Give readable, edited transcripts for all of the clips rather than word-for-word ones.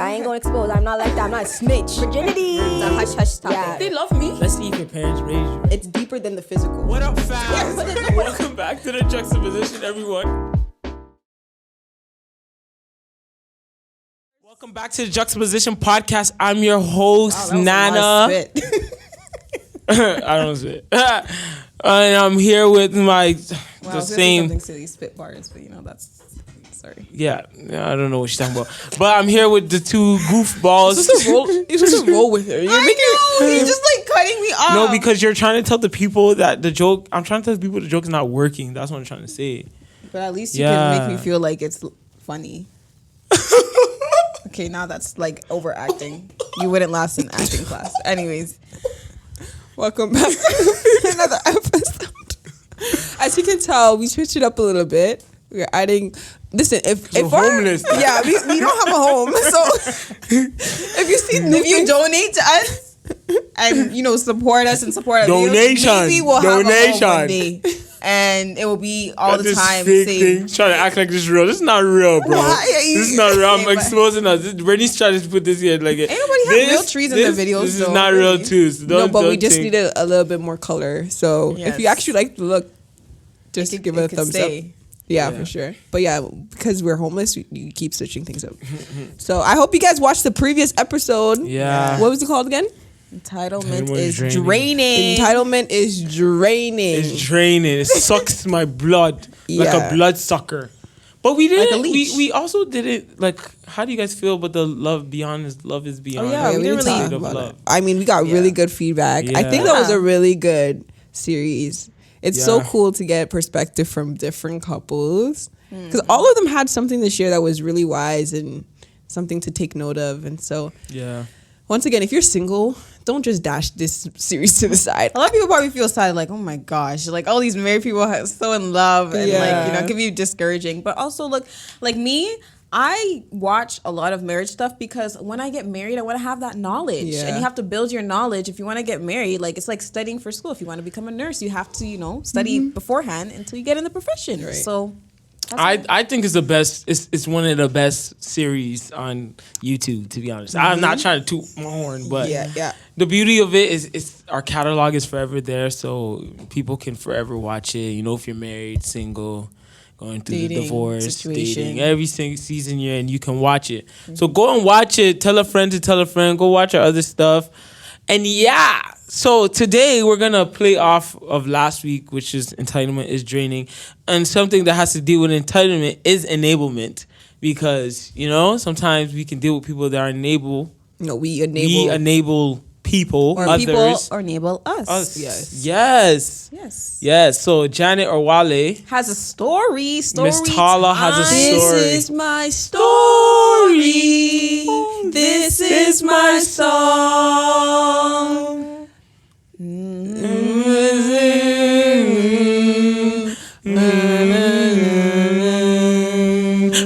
I ain't gonna expose. I'm not like that. I'm not a snitch. Virginity. It's a hush topic. Yeah. They love me. Let's see if your parents raised you right. It's deeper than the physical. What up, fam? Welcome back to the Juxtaposition, everyone. Welcome back to the Juxtaposition podcast. I'm your host, Nana. I don't spit. And I'm here with my the same. Something silly, spit bars, but that's. Sorry. Yeah, I don't know what you're talking about. But I'm here with the two goofballs. You're supposed to roll with her. You're just like cutting me off. No, because you're trying to tell the people that the joke. I'm trying to tell the people the joke is not working. That's what I'm trying to say. But at least you can make me feel like it's funny. Okay, now that's like overacting. You wouldn't last in acting class. Anyways, welcome back to another episode. As you can tell, we switched it up a little bit. We're adding. Listen, if we're homeless. Yeah, we don't have a home. So if you donate to us and support us and support our videos, maybe we'll have a home one day. And it will be all the time. Trying to act like this is real. This is not real, bro. This is not real. I'm exposing us. Rennie's trying to put this here like ain't nobody have real trees in the videos. This is not real too. So no, but we just need a little bit more color. So if you actually like the look, just give it a thumbs up. Yeah, for sure. But yeah, because we're homeless, you keep switching things up. So I hope you guys watched the previous episode. Yeah. What was it called again? Entitlement is draining. Entitlement is draining. It's draining. It sucks my blood like a blood sucker. But we did it. We also did it like. How do you guys feel about the love beyond is love is beyond? Oh yeah, we didn't really talk about it. I mean, we got really good feedback. Yeah. I think that was a really good series. It's so cool to get perspective from different couples because all of them had something to share that was really wise and something to take note of. And so, once again, if you're single, don't just dash this series to the side. A lot of people probably feel sad, like, oh my gosh, like all these married people are so in love and like, can be discouraging. But also, look, like me, I watch a lot of marriage stuff because when I get married, I want to have that knowledge. And you have to build your knowledge if you want to get married. Like, it's like studying for school. If you want to become a nurse, you have to, study beforehand until you get in the profession. Right. So I think it's the best. It's one of the best series on YouTube, to be honest. I'm not trying to toot my horn, but the beauty of it is our catalog is forever there, so people can forever watch it. If you're married, single, going through dating, the divorce, dating, every single season you're in, you can watch it. So go and watch it. Tell a friend to tell a friend. Go watch our other stuff. And so today we're going to play off of last week, which is entitlement is draining. And something that has to deal with entitlement is enablement. Because, sometimes we can deal with people that are enable. No, we enable people, or others. People or enable us. Yes. So Janet or Wale has a story. Miss Tala has a story. This is my story. This is my song.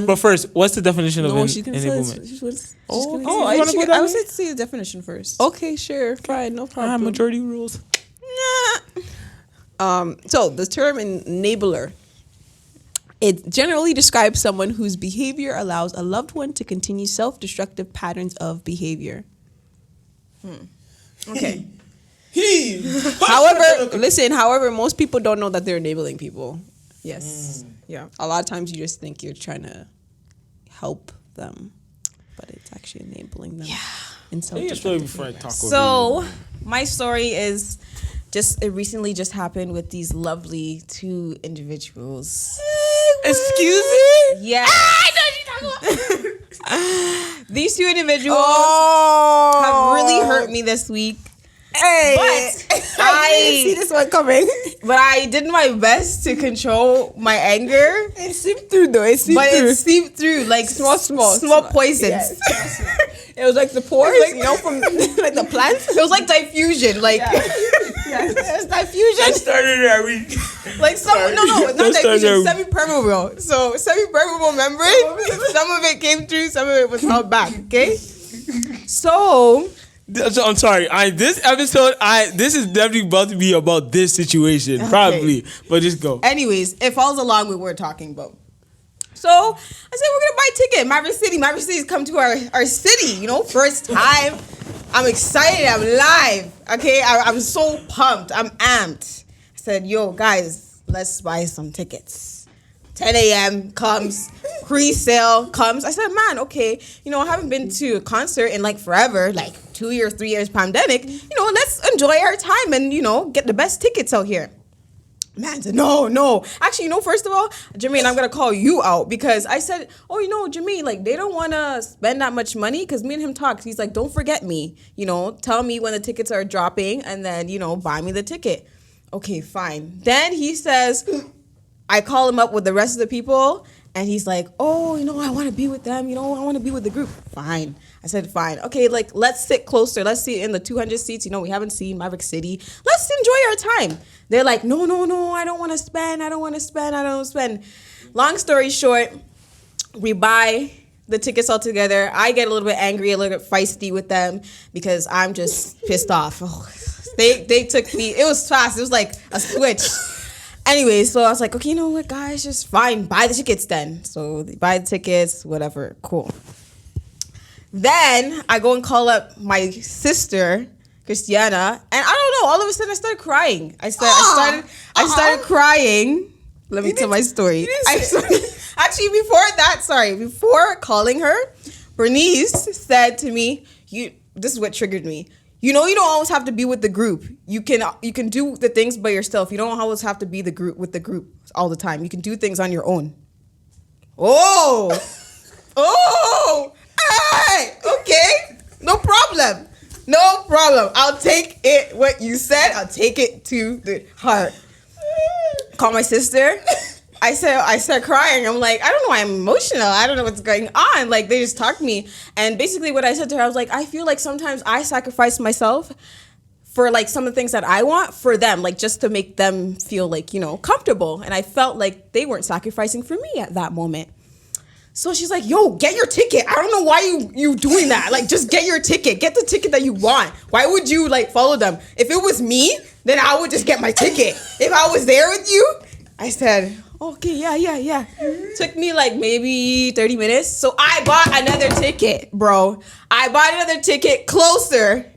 But first, what's the definition of enablement? I was going to say the definition first. Okay, sure. Fine, no problem. Majority rules. So the term enabler, it generally describes someone whose behavior allows a loved one to continue self-destructive patterns of behavior. Okay. However, most people don't know that they're enabling people. Yes. Yeah. A lot of times you just think you're trying to help them, but it's actually enabling them. Yeah. In self-destructive. So my story is it recently just happened with these lovely two individuals. Excuse me? Yeah. I know what you're talking about. These two individuals have really hurt me this week. Hey, but I didn't see this one coming. But I did my best to control my anger. It seeped through though. It seeped through like small poisons. Yes. It was like the pores, from like the plants. It was like diffusion, like it was diffusion. It started that week. Like not diffusion, semi-permeable. So semi-permeable membrane. Some of it came through, some of it was held back. Okay, so. I'm sorry. This episode, this is definitely about to be about this situation, probably. But just go. Anyways, it falls along with what we're talking about. So I said, we're gonna buy a ticket. Maverick City's come to our city, you know, first time. I'm excited. I'm live. Okay, I'm so pumped. I'm amped. I said, yo, guys, let's buy some tickets. 10 a.m. comes, pre-sale comes. I said, man, okay, you know, I haven't been to a concert in like forever, like 2 years, 3 years pandemic. You know, let's enjoy our time and, you know, get the best tickets out here. Man said, no. Actually, you know, first of all, Jermaine, I'm going to call you out because I said, oh, you know, Jermaine, like, they don't want to spend that much money because me and him talked. He's like, don't forget me, you know, tell me when the tickets are dropping and then, you know, buy me the ticket. Okay, fine. Then he says, I call him up with the rest of the people and he's like, oh, you know, I want to be with them. You know, I want to be with the group. Fine. I said, fine. Okay, like, let's sit closer. Let's sit in the 200 seats. You know, we haven't seen Maverick City. Let's enjoy our time. They're like, no, I don't want to spend. Long story short, we buy the tickets all together. I get a little bit angry, a little bit feisty with them because I'm just pissed off. Oh, they took me. It was fast. It was like a switch. Anyway, so I was like, okay, you know what, guys, just fine. Buy the tickets then. So they buy the tickets, whatever. Cool. Then I go and call up my sister, Christiana, and I don't know. All of a sudden, I started crying. I started crying. Let me tell my story. Actually, before calling her, Bernice said to me, this is what triggered me. You know, you don't always have to be with the group. You can do the things by yourself. You don't always have to be with the group all the time. You can do things on your own. Oh, hey, okay, no problem. I'll take it. What you said, I'll take it to the heart. Call my sister. I start crying. I'm like, I don't know. I'm emotional. I don't know what's going on. Like, they just talked to me. And basically what I said to her, I was like, I feel like sometimes I sacrifice myself for like some of the things that I want for them, like just to make them feel like, you know, comfortable. And I felt like they weren't sacrificing for me at that moment. So she's like, yo, get your ticket. I don't know why you doing that. Like, just get your ticket. Get the ticket that you want. Why would you like follow them? If it was me, then I would just get my ticket. If I was there with you, I said, okay, yeah. Took me like maybe 30 minutes. So I bought another ticket, bro. I bought another ticket closer.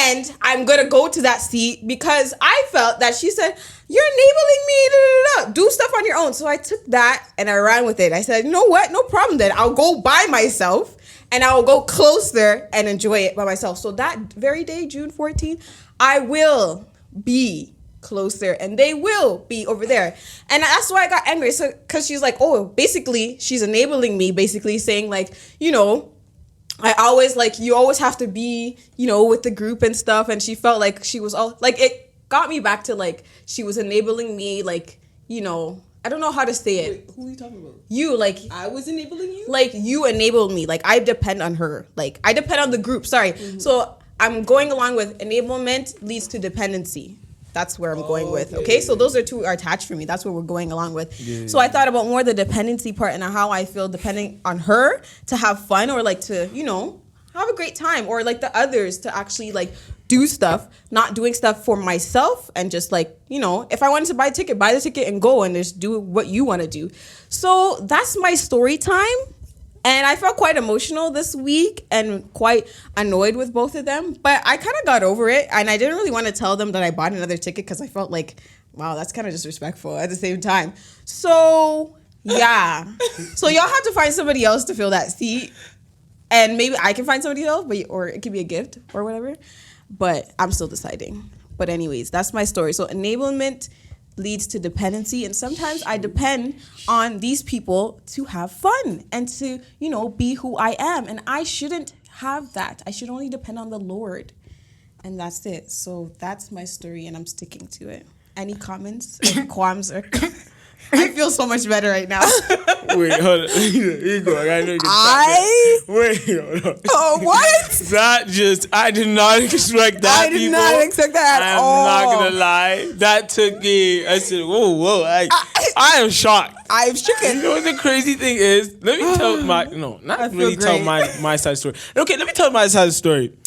And I'm going to go to that seat because I felt that she said, you're enabling me, do stuff on your own. So I took that and I ran with it. I said, you know what? No problem then. I'll go by myself and I will go closer and enjoy it by myself. So that very day, June 14th, I will be closer and they will be over there. And that's why I got angry. So, because she's like, oh, basically, she's enabling me, basically saying like, you know, I always like, you always have to be, you know, with the group and stuff. And she felt like she was all like, it got me back to like, she was enabling me, like, you know, I don't know how to say it. Wait, who are you talking about? You, like. I was enabling you? Like, you enabled me. Like, I depend on her. Like, I depend on the group. Sorry. Mm-hmm. So I'm going along with enablement leads to dependency. That's where I'm going with. Okay, so those two are attached for me. That's what we're going along with. Yeah. So I thought about more the dependency part and how I feel depending on her to have fun or like to, you know, have a great time, or like the others to actually like do stuff, not doing stuff for myself and just like, you know, if I wanted to buy a ticket, buy the ticket and go and just do what you want to do. So that's my story time. And I felt quite emotional this week and quite annoyed with both of them. But I kind of got over it. And I didn't really want to tell them that I bought another ticket because I felt like, wow, that's kind of disrespectful at the same time. So, yeah. So y'all have to find somebody else to fill that seat. And maybe I can find somebody else, or it could be a gift or whatever. But I'm still deciding. But anyways, that's my story. So enablement leads to dependency, and sometimes I depend on these people to have fun and to, you know, be who I am, and I shouldn't have that. I should only depend on the Lord, and that's it. So that's my story, and I'm sticking to it. Any comments or qualms? Or I feel so much better right now. Wait, hold on. You go. I know you can Wait, hold on. Oh, what? I did not expect that. I did not expect that at all. I'm not gonna lie. That took me. I said, whoa. I am shocked. I'm shook. You know what the crazy thing is? Let me tell my my side story. Okay, let me tell my side story.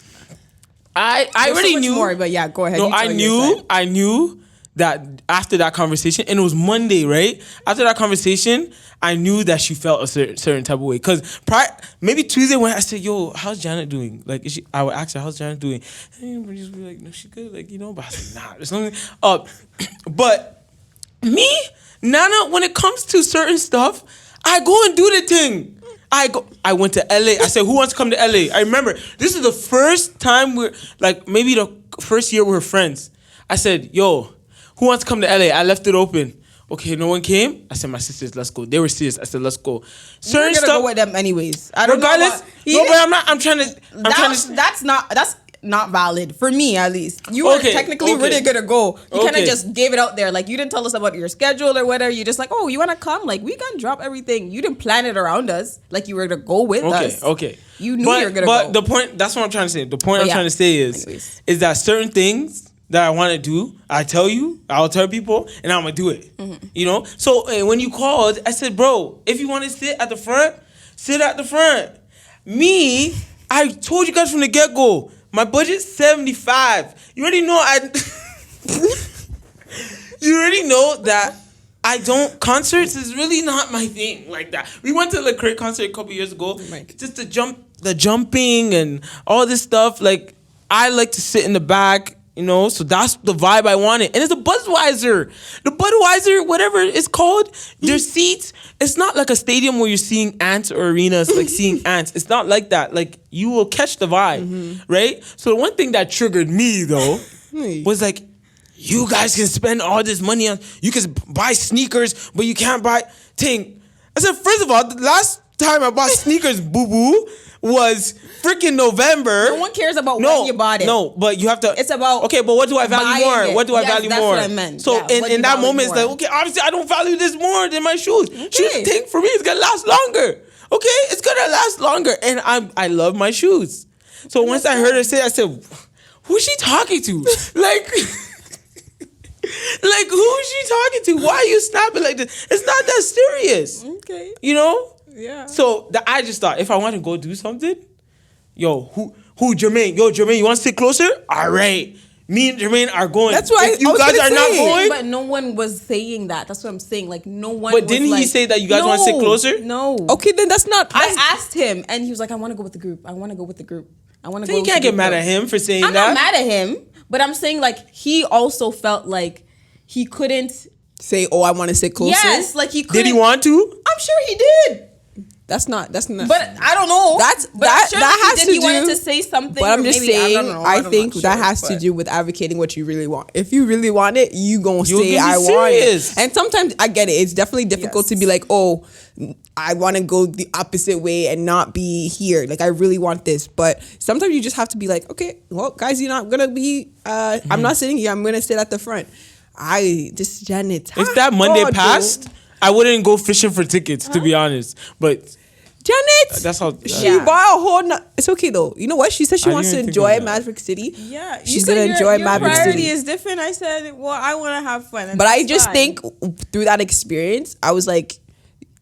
I already knew more, but yeah, go ahead. No, I knew that after that conversation, and it was Monday, right? After that conversation, I knew that she felt a certain type of way. Because maybe Tuesday when I said, yo, how's Janet doing? Like, I would ask her, how's Janet doing? And everybody just be like, no, she good. Like, but I was like, nah, there's something up. But me, Nana, when it comes to certain stuff, I go and do the thing. I went to LA. I said, who wants to come to LA? I remember, this is the first time maybe the first year we were friends. I said, yo, who wants to come to LA? I left it open. Okay, no one came. I said, my sisters, let's go. They were serious. I said, let's go. Certain stuff go with them anyways. I don't regardless, know. But I'm not. I'm trying to. That's not valid for me, at least. You were technically really gonna go. You kind of just gave it out there. Like, you didn't tell us about your schedule or whatever. You just like, oh, you want to come? Like, we can drop everything. You didn't plan it around us. Like, you were gonna go with us. Okay. You knew you were gonna go. But the point. That's what I'm trying to say. The point I'm trying to say is that certain things that I want to do, I'll tell people, and I'm gonna do it. Mm-hmm. So when you called, I said, bro, if you want to sit at the front, sit at the front. Me, I told you guys from the get-go, my budget's 75. You already know you already know that concerts is really not my thing like that. We went to the Lecrae concert a couple years ago. Just the jumping and all this stuff. Like, I like to sit in the back. So that's the vibe I wanted. And it's a Budweiser. The Budweiser, whatever it's called, their seats, it's not like a stadium where you're seeing ants or arenas, like seeing ants. It's not like that. Like, you will catch the vibe, right? So the one thing that triggered me, though, was like, you guys can spend all this money on, you can buy sneakers, but you can't buy thing. I said, first of all, the last time I bought sneakers, boo-boo, was freaking November. No one cares about when you bought it. No, but you have to. It's about. Okay, but what do I value more? It. What do I value that's more? That's what I meant. So in that moment, it's like, okay, obviously I don't value this more than my shoes. Okay. Shoes thing for me is gonna last longer. Okay, it's gonna last longer, and I love my shoes. So once I heard her say, I said, who's she talking to? Like who is she talking to? Why are you snapping like this? It's not that serious. Okay. Yeah. So I just thought, if I want to go do something, yo, who Jermaine? Yo, Jermaine, you want to sit closer? All right. Me and Jermaine are going. That's why you guys are not going. But no one was saying that. That's what I'm saying. Like, no one. But didn't he say that you guys want to sit closer? No. Okay, then that's not. I asked him, and he was like, "I want to go with the group. I want to go with the group. I want to go." You can't get mad at him for saying that. I'm not mad at him, but I'm saying, like, he also felt like he couldn't say, "Oh, I want to sit closer." Yes, like he couldn't. Did he want to? I'm sure he did. That's not. But I don't know. That has to do. He wanted to say something. But I'm just saying. I think that has to do with advocating what you really want. If you really want it, you gonna say I want it. And sometimes I get it. It's definitely difficult to be like, oh, I want to go the opposite way and not be here. Like, I really want this. But sometimes you just have to be like, okay, well, guys, you're not gonna be. I'm not sitting here. I'm gonna sit at the front. Janet. If that Monday passed, I wouldn't go fishing for tickets, to be honest. But Janet, that's how she bought a whole. It's okay though. You know what? She said she wants to enjoy Maverick City. Yeah, she's gonna enjoy Maverick City. Your priority is different. I said, well, I want to have fun. But I just think through that experience, I was like,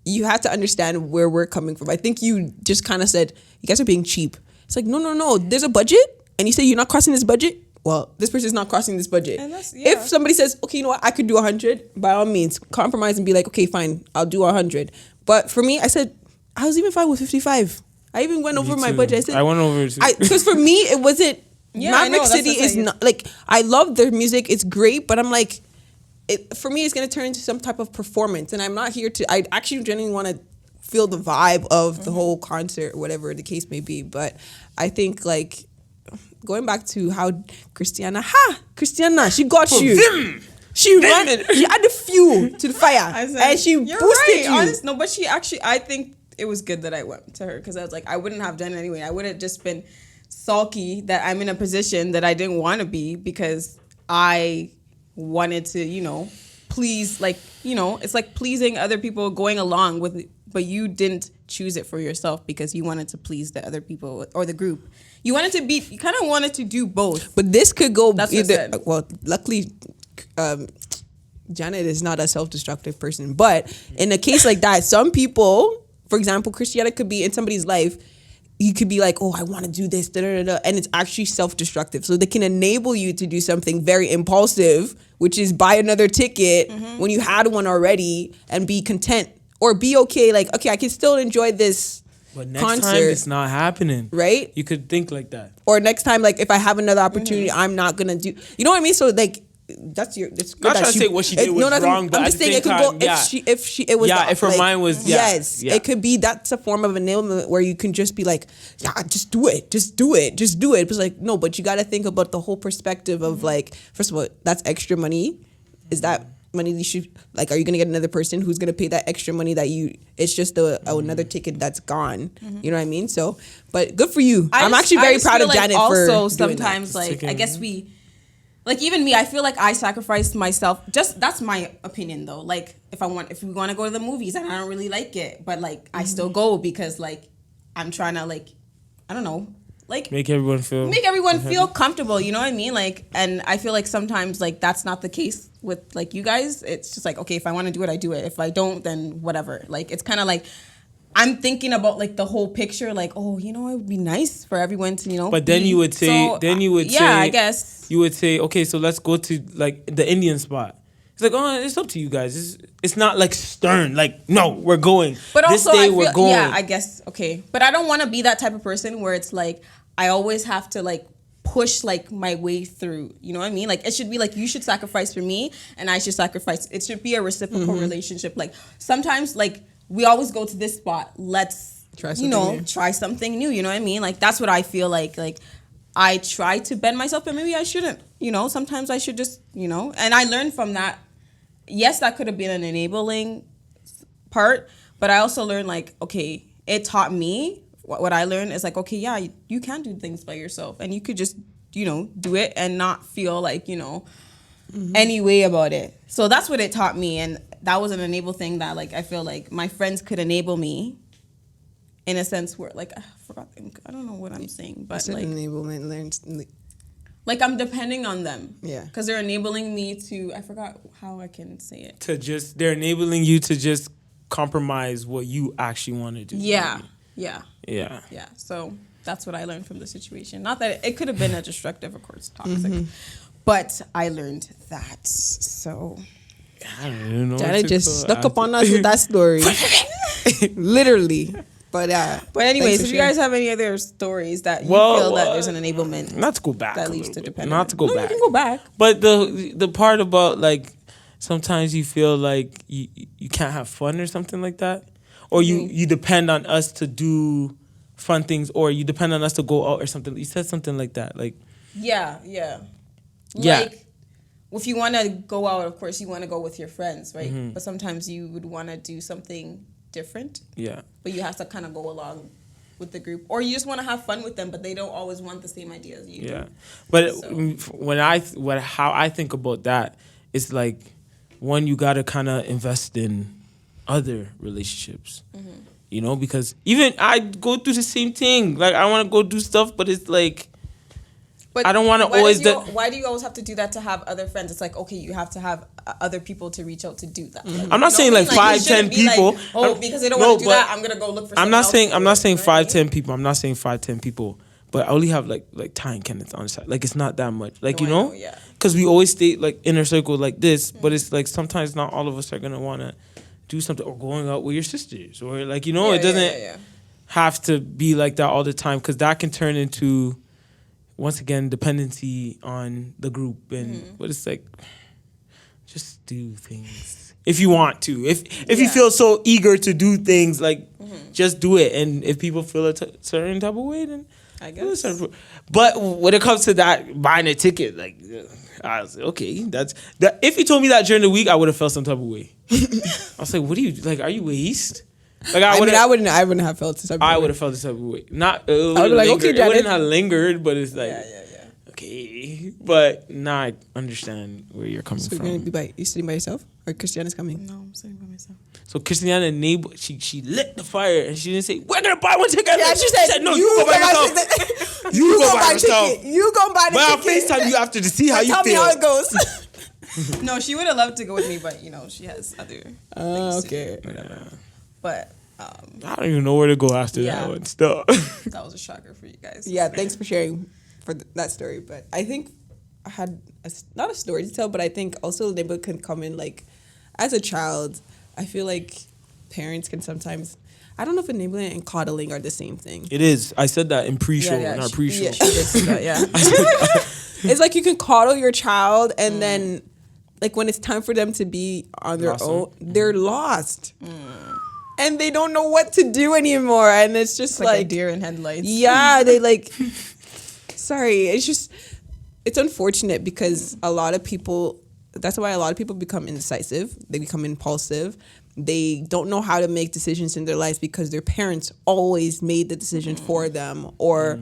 you have to understand where we're coming from. I think you just kind of said, you guys are being cheap. It's like, no. There's a budget, and you say you're not crossing this budget. Well, this person's not crossing this budget. If somebody says, okay, you know what, I could do 100, by all means, compromise and be like, okay, fine, I'll do 100. But for me, I said, I was even fine with 55. I even went over my budget. I said, I went over it too. Because for me, it wasn't, Maverick City is not, like, I love their music, it's great, but I'm like, for me, it's going to turn into some type of performance. And I'm not here to, I actually genuinely want to feel the vibe of the whole concert, whatever the case may be. But I think, like, going back to how Christiana, she got you. She ran it. She added fuel to the fire, and she boosted you. Honest, no, but she actually, I think it was good that I went to her because I was like, I wouldn't have done it anyway. I would have just been sulky that I'm in a position that I didn't want to be because I wanted to, please, like, it's like pleasing other people, going along with it, but you didn't choose it for yourself because you wanted to please the other people or the group. You kind of wanted to do both. But this could go either. Well, luckily, Janet is not a self-destructive person. But in a case like that, some people, for example, Christiana could be in somebody's life. You could be like, oh, I want to do this, and it's actually self-destructive. So they can enable you to do something very impulsive, which is buy another ticket when you had one already and be content or be okay. Like, okay, I can still enjoy this But next concert, time it's not happening. right? You could think like that. Or next time, like if I have another opportunity, I'm not gonna do. You know what I mean? So like. It's good. Not trying to say what she did was wrong, but I'm at just the saying same it could time, go if it was if her mind was yes, it could be that's a form of enablement where you can just be like, yeah, just do it. It's like, no, but you got to think about the whole perspective of like, first of all, that's extra money. Is that money you should like? Are you gonna get another person who's gonna pay that extra money that you? It's just another ticket that's gone. You know what I mean? So, but good for you. I'm actually very proud of Janet for doing also sometimes that. like I guess we. Like even me, I feel like I sacrificed myself. Just that's my opinion though. Like if we want to go to the movies and I don't really like it, but like I still go because like I'm trying to like I don't know like make everyone feel comfortable. You know what I mean? Like and I feel like sometimes like that's not the case with like you guys. It's just like okay, if I want to do it, I do it. If I don't, then whatever. Like it's kind of like. I'm thinking about like the whole picture, like, oh, you know, it would be nice for everyone to, you know. But then you would say, yeah, I guess you would say, okay, so let's go to like the Indian spot. It's like, oh, it's up to you guys. It's not like stern, like, no, we're going. But this also, day we're going. Yeah, I guess okay. But I don't want to be that type of person where it's like I always have to like push like my way through. You know what I mean? Like it should be like you should sacrifice for me, and I should sacrifice. It should be a reciprocal relationship. Like sometimes, like. We always go to this spot. Let's try something new. You know what I mean? Like that's what I feel like. Like I try to bend myself, but maybe I shouldn't. You know, sometimes I should just, you know. And I learned from that. Yes, that could have been an enabling part, but I also learned like, okay, it taught me what I learned is like, okay, yeah, you can do things by yourself, and you could just, you know, do it and not feel like, you know, any way about it. So that's what it taught me, and. That was an enable thing that, like, I feel like my friends could enable me in a sense where, like, I don't know what I'm saying, but, like... enablement learns... Like, I'm depending on them. Yeah. Because they're enabling me to... I forgot how I can say it. They're enabling you to just compromise what you actually want to do. Yeah. Yeah. Yeah. So, that's what I learned from the situation. Not that it could have been a destructive, of course, toxic. But I learned that, so... I don't know. Janet just stuck up on us with that story. Literally. But anyways, if you guys have any other stories that you feel that there's an enablement. Not to go back. That leads to dependence. Not to go back. You can go back. But the part about like sometimes you feel like you can't have fun or something like that. Or you depend on us to do fun things, or you depend on us to go out or something. You said something like that. Like Yeah. Like if you want to go out, of course, you want to go with your friends, right? Mm-hmm. But sometimes you would want to do something different. Yeah. But you have to kind of go along with the group. Or you just want to have fun with them, but they don't always want the same idea as you. Yeah. But how I think about that is like, one, you got to kind of invest in other relationships. Mm-hmm. You know, because even I go through the same thing. Like, I want to go do stuff, but it's like, but I don't want to always... Why do you always have to do that to have other friends? It's like, okay, you have to have other people to reach out to do that. Like, I'm not saying like 5, 10 people. Like, because they don't want to do that, I'm going to go look for I'm not saying 5, 10 people. I'm not saying 5, 10 people. But I only have like Ty and Kenneth on the side. Like, it's not that much. Like, no, you know? Because we always stay like inner circle like this. Mm-hmm. But it's like sometimes not all of us are going to want to do something, or going out with your sisters, or like, you know, it doesn't have to be like that all the time, because that can turn into, once again, dependency on the group. And but it's like, just do things if you want to. If you feel so eager to do things, like just do it. And if people feel a certain type of way, then I guess. But when it comes to that, buying a ticket, like, I was like, okay, that's that. If you told me that during the week, I would have felt some type of way. I was like, what are you like? Are you waste? Like, I wouldn't have felt this type of way. I would have felt this type of way. Not. I would be like, okay, Janet. It wouldn't have lingered, but it's like, okay. But now I understand where you're coming from. So you're gonna be you sitting by yourself, or Christiana's coming? No, I'm sitting by myself. So Christiana enabled. She lit the fire, and she didn't say, "We're gonna buy one ticket." Yeah, she said, "No, you go by yourself. You go by yourself. You go buy the ticket. But I'll FaceTime you after to see how you feel. Tell me how it goes. No, she would have loved to go with me, but you know she has other. Okay. But. I don't even know where to go after that one. Still, that was a shocker for you guys. Yeah, thanks for sharing for that story. But I think I had not a story to tell, but I think also labor can come in like as a child. I feel like parents can sometimes. I don't know if enabling and coddling are the same thing. It is. I said that in pre-show, in our pre-show. Yeah, she did say that, yeah. It's like you can coddle your child and then like when it's time for them to be on their own, they're lost. And they don't know what to do anymore. And it's just it's like a deer in headlights. Yeah, they like sorry. It's unfortunate because a lot of people, that's why a lot of people become indecisive. They become impulsive. They don't know how to make decisions in their lives because their parents always made the decision for them, or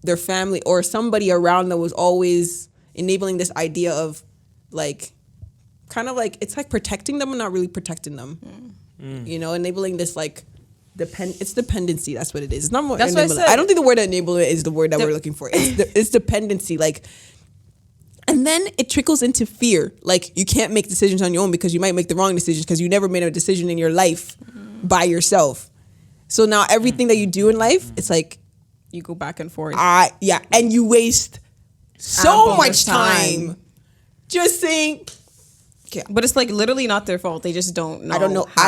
their family or somebody around them was always enabling this idea of like, kind of like, it's like protecting them and not really protecting them. You know, enabling this like, it's dependency. That's what it is. It's not more. That's what I said. I don't think the word enabler is the word that we're looking for. It's dependency. Like, and then it trickles into fear. Like you can't make decisions on your own because you might make the wrong decisions because you never made a decision in your life by yourself. So now everything that you do in life, it's like you go back and forth. And you waste so much time just saying. Okay. But it's like literally not their fault. They just don't know. I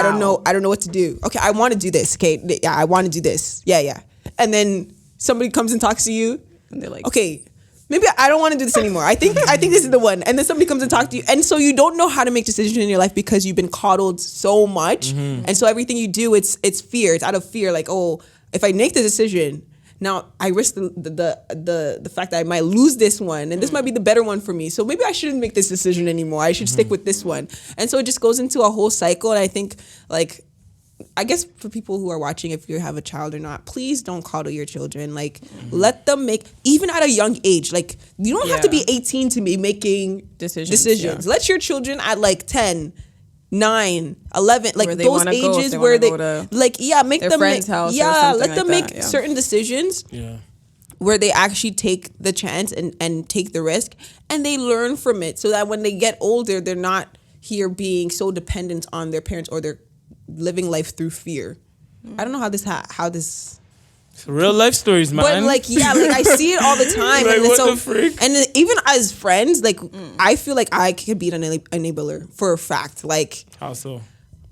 don't know what to do. Okay, I want to do this. Okay, yeah, I want to do this. Yeah. And then somebody comes and talks to you, and they're like, okay, maybe I don't want to do this anymore. I think this is the one. And then somebody comes and talks to you, and so you don't know how to make decisions in your life because you've been coddled so much, and so everything you do, it's fear. It's out of fear. Like, oh, if I make the decision, now I risk the fact that I might lose this one, and this might be the better one for me. So maybe I shouldn't make this decision anymore. I should stick with this one. And so it just goes into a whole cycle. And I think, like, I guess for people who are watching, if you have a child or not, please don't coddle your children. Like, let them make, even at a young age, like, you don't have to be 18 to be making decisions. Yeah. Let your children at like 10, 9, 11, like those ages where they like, make them make, let them make certain decisions where they actually take the chance and take the risk, and they learn from it so that when they get older, they're not here being so dependent on their parents, or they're living life through fear. I don't know how this it's real life stories, man. But like, I see it all the time. Like, and what so, the freak? And even as friends, like, I feel like I could be an enabler for a fact. Like, how so?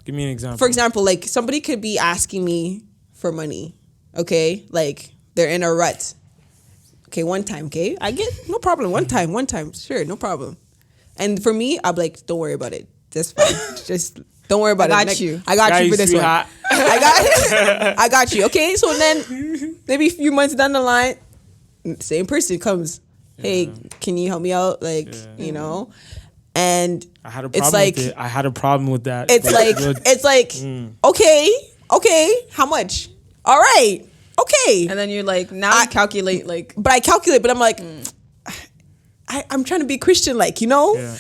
Give me an example. For example, like somebody could be asking me for money. Okay, like they're in a rut. Okay, one time. Okay, I get no problem. One time, sure, no problem. And for me, I'm like, don't worry about it. That's fine. Just. Don't worry about it. I got you for this one. I got you. Okay, so then maybe a few months down the line, same person comes. Hey, can you help me out? Like, you know, and I had a problem with it. I had a problem with that. It's like, okay, how much? All right, okay. And then you're like, now I calculate like, but I'm like, I'm trying to be Christian, like, you know. Yeah.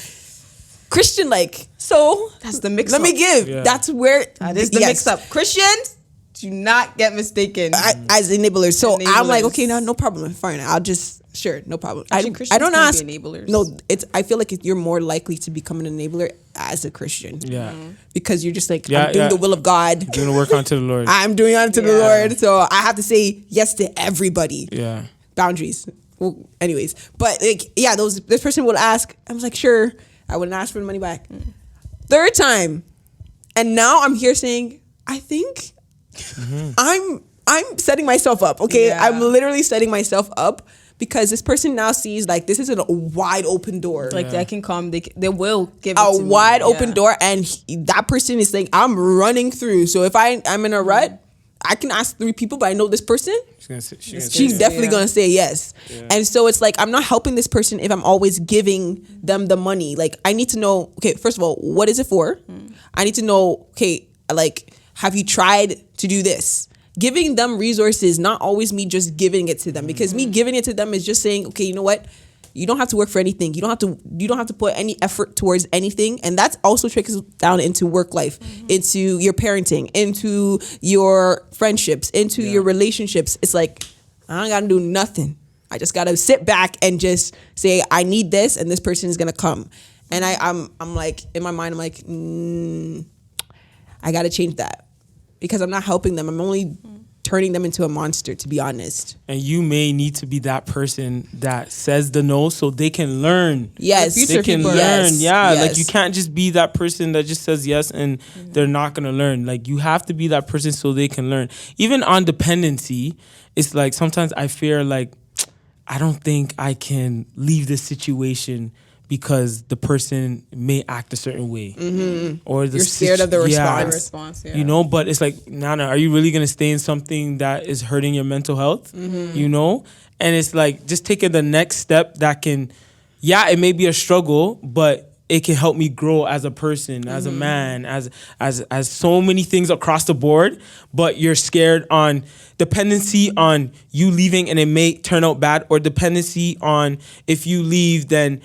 Christian, like, so that's the mix up. Let me give. Yeah. That's where that is the mix up. Christians, do not get mistaken as enablers. So I'm like, okay, no problem. Fine. I'll just no problem. Actually, I don't ask. Be enablers. No, I feel like you're more likely to become an enabler as a Christian. Yeah. Because you're just like, I'm doing the will of God. You're doing the work unto the Lord. I'm doing unto the Lord. So I have to say yes to everybody. Yeah. Boundaries. Well, anyways, but like, this person will ask. I was like, sure. I wouldn't ask for the money back. Third time. And now I'm here saying, I think I'm setting myself up, okay? Yeah. I'm literally setting myself up because this person now sees like this is a wide open door. Like they can come, they will give it a wide open door, and that person is saying, I'm running through. So if I'm in a rut, I can ask 3 people, but I know this person. She's definitely gonna say yes. Yeah. And so it's like, I'm not helping this person if I'm always giving them the money. Like, I need to know, okay, first of all, what is it for? I need to know, okay, like, have you tried to do this? Giving them resources, not always me just giving it to them, because me giving it to them is just saying, okay, you know what? You don't have to work for anything. You don't have to put any effort towards anything. And that also trickles down into work life, into your parenting, into your friendships, into your relationships. It's like, I don't got to do nothing. I just got to sit back and just say, I need this, and this person is going to come. And I'm like, in my mind, I'm like, I got to change that, because I'm not helping them. I'm only turning them into a monster, to be honest. And you may need to be that person that says the no so they can learn. Yes. They can learn. Yeah. Like you can't just be that person that just says yes and they're not going to learn. Like you have to be that person so they can learn. Even on dependency, it's like sometimes I fear like, I don't think I can leave this situation because the person may act a certain way, or you're scared of the response. You know, but it's like, Nana, are you really gonna stay in something that is hurting your mental health? You know, and it's like just taking the next step that can, it may be a struggle, but it can help me grow as a person, as a man, as so many things across the board. But you're scared on dependency on you leaving and it may turn out bad, or dependency on if you leave then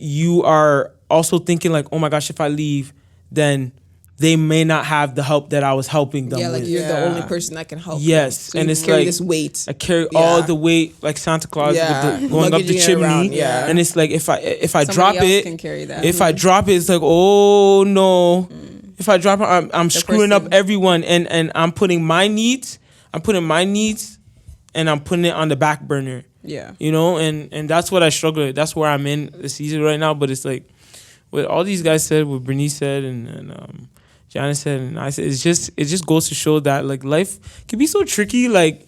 you are also thinking like, oh my gosh, if I leave, then they may not have the help that I was helping them with. Like you're the only person that can help. Yes, so and it's carry like this weight. I carry all the weight like Santa Claus with the, going up the chimney. Around, and it's like if I drop it, can carry that. if I drop it, it's like, oh no. If I drop it, I'm screwing up everyone, and I'm putting my needs. I'm putting my needs, and I'm putting it on the back burner. Yeah. You know, and that's what I struggle with. That's where I'm in the season right now. But it's like what all these guys said, what Bernice said, and Janice said, and I said, it just goes to show that like life can be so tricky. Like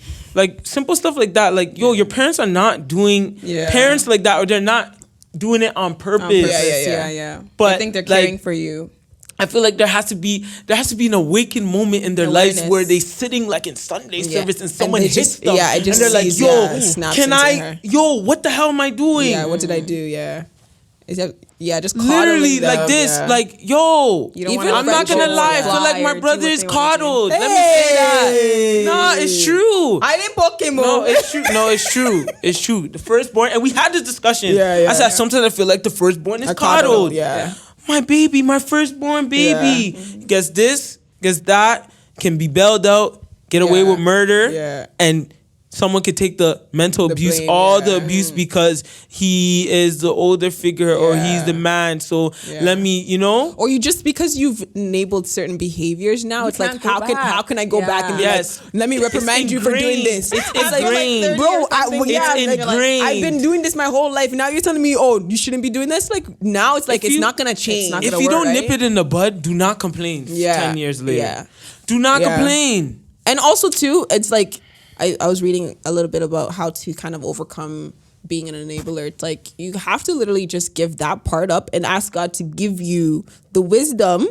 simple stuff like that. Like your parents are not doing parents like that, or they're not doing it on purpose. Yeah. But I think they're caring for you. I feel like there has to be an awakened moment in their lives where they sitting like in Sunday service and someone hits them. Yeah, and they're like, yo, what the hell am I doing? Yeah, what did I do? Yeah. Just literally them, like this, like, yo, I'm not gonna lie, I feel like my brother is coddled. Let me say that. No, it's true. I didn't Pokemon. No, it's true. No, it's true. It's true. The firstborn, and we had this discussion. I said sometimes I feel like the firstborn is coddled. Yeah. My baby, my firstborn baby, gets this, gets that, can be bailed out, get away with murder, and someone could take the mental abuse, blame, the abuse because he is the older figure or he's the man. So let me, you know, or you just because you've enabled certain behaviors now, it's like how can I go back and be like, let me reprimand you for doing this? It's ingrained, bro. It's ingrained. I've been doing this my whole life. Now you're telling me, oh, you shouldn't be doing this. Like now, it's like it's not gonna change. If you don't nip it in the bud, do not complain. 10 years later, do not complain. And also too, it's like. I was reading a little bit about how to kind of overcome being an enabler. It's like you have to literally just give that part up and ask God to give you the wisdom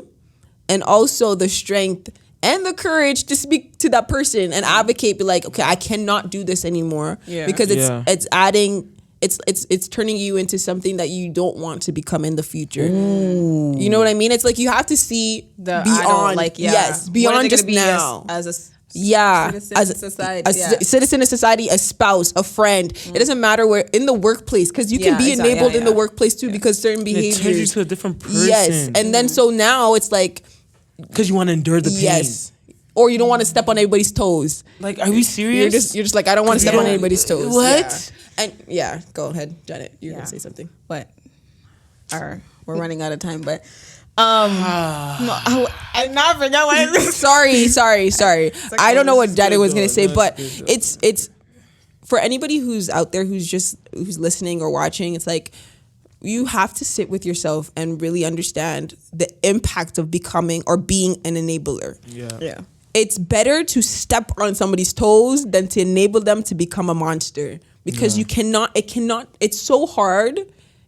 and also the strength and the courage to speak to that person and advocate, be like, okay, I cannot do this anymore because it's adding, it's turning you into something that you don't want to become in the future. Ooh. You know what I mean? It's like you have to see beyond, beyond just now. As a citizen in society, citizen in society, a spouse, a friend. It doesn't matter where in the workplace, because you can be enabled in the workplace too because certain behaviors. It turns you to a different person. Yes, and then so now it's like because you want to endure the pain. Yes, or you don't want to step on anybody's toes. Like, are we serious? You're just like, I don't want to step on anybody's toes. What? Yeah. And go ahead, Janet. You're gonna say something. But we're running out of time, but. I now forgot what I was. Sorry. Okay, I don't know what Janet was gonna say, but it's for anybody who's out there who's listening or watching. It's like you have to sit with yourself and really understand the impact of becoming or being an enabler. Yeah. It's better to step on somebody's toes than to enable them to become a monster because it's so hard.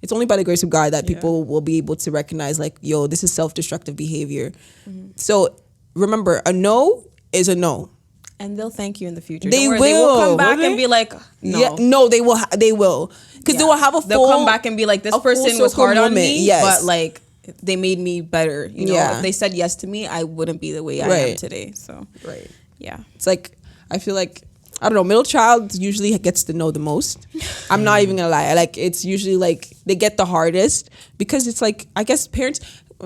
It's only by the grace of God that people will be able to recognize, like, yo, this is self-destructive behavior. Mm-hmm. So remember, a no is a no. And they'll thank you in the future. They will. They will come back and be like, no. Yeah, no, they will. Because they will have they'll come back and be like, this person was hard on me, but like, they made me better. You know, if they said yes to me, I wouldn't be the way I am today. So, yeah. It's like, I feel like, I don't know, middle child usually gets to know the most. I'm not even gonna lie. Like, it's usually like they get the hardest because it's like, I guess parents,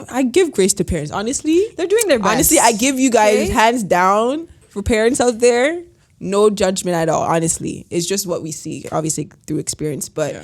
I give grace to parents. Honestly, they're doing their best. Honestly, I give you guys hands down for parents out there. No judgment at all. Honestly, it's just what we see, obviously through experience. But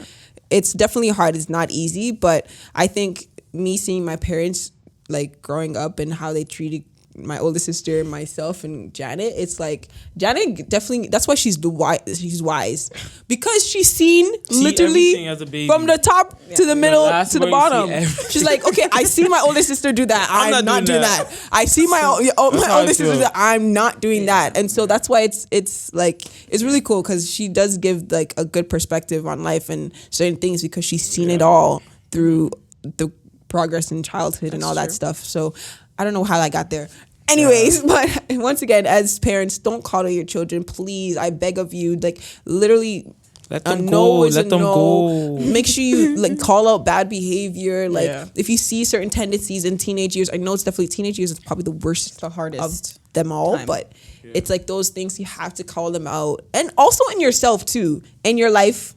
it's definitely hard. It's not easy. But I think me seeing my parents like growing up and how they treated my older sister, myself, and Janet, it's like Janet definitely. That's why she's wise. She's wise because she's seen literally as a baby. from the top to the middle to the bottom. She's She's like, okay, I see my older sister do that. I'm not doing that. I see my older sister do that. I'm not doing that. And so that's why it's really cool because she does give like a good perspective on life and certain things because she's seen it all through the progress in childhood and all that stuff. So I don't know how I got there. Anyways, but once again, as parents, don't coddle your children, please. I beg of you, like literally. Let them go. Let them go. Make sure you like call out bad behavior. Like if you see certain tendencies in teenage years, I know it's definitely teenage years. It's probably the worst, the hardest of them all. time. But it's like those things you have to call them out, and also in yourself too, in your life.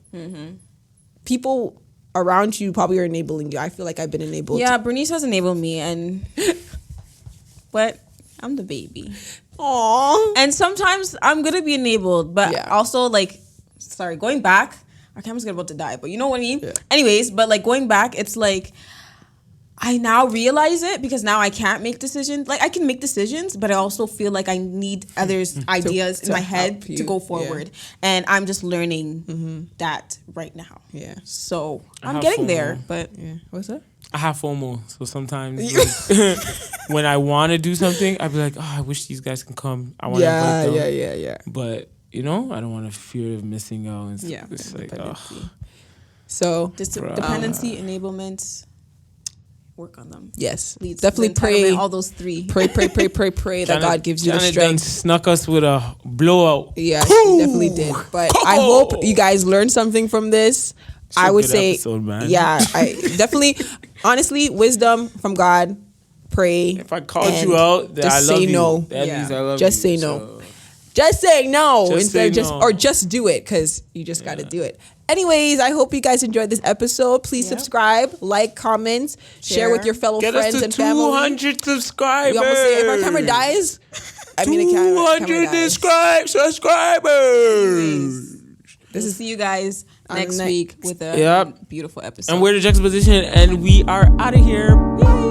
People around you probably are enabling you. I feel like I've been enabled. Yeah, Bernice has enabled me, and but I'm the baby. Aww. And sometimes I'm gonna be enabled, but also like, sorry, going back, our camera's about to die, but you know what I mean? Yeah. Anyways, but like going back, it's like I now realize it because now I can't make decisions. Like I can make decisions, but I also feel like I need others' ideas in my head to go forward. Yeah. And I'm just learning that right now. Yeah. So I'm getting there, but what's that? I have FOMO, so sometimes when I want to do something, I'd be like, "Oh, I wish these guys can come. I want to invite them." Yeah. But you know, I don't want to fear of missing out. And yeah, it's like, so dependency, enablement. Work on them. Yes, Leads, definitely pray. All those three. Pray that God gives you the Janet strength. Snuck us with a blowout. Yeah, she definitely did. But I hope you guys learned something from this. I would say, I definitely, honestly, wisdom from God. Pray. If I called you out, then I love you. No. That means I love just you. Say no. Just say no instead say of no. or just do it because you just got to do it. Anyways, I hope you guys enjoyed this episode. Please subscribe, like, comment, share with your fellow friends and family. 200 subscribers. We almost say if our camera dies, I mean, 200 subscribers. We'll see you guys next week with a beautiful episode. And we're the Juxtaposition, and we are out of here. Yay.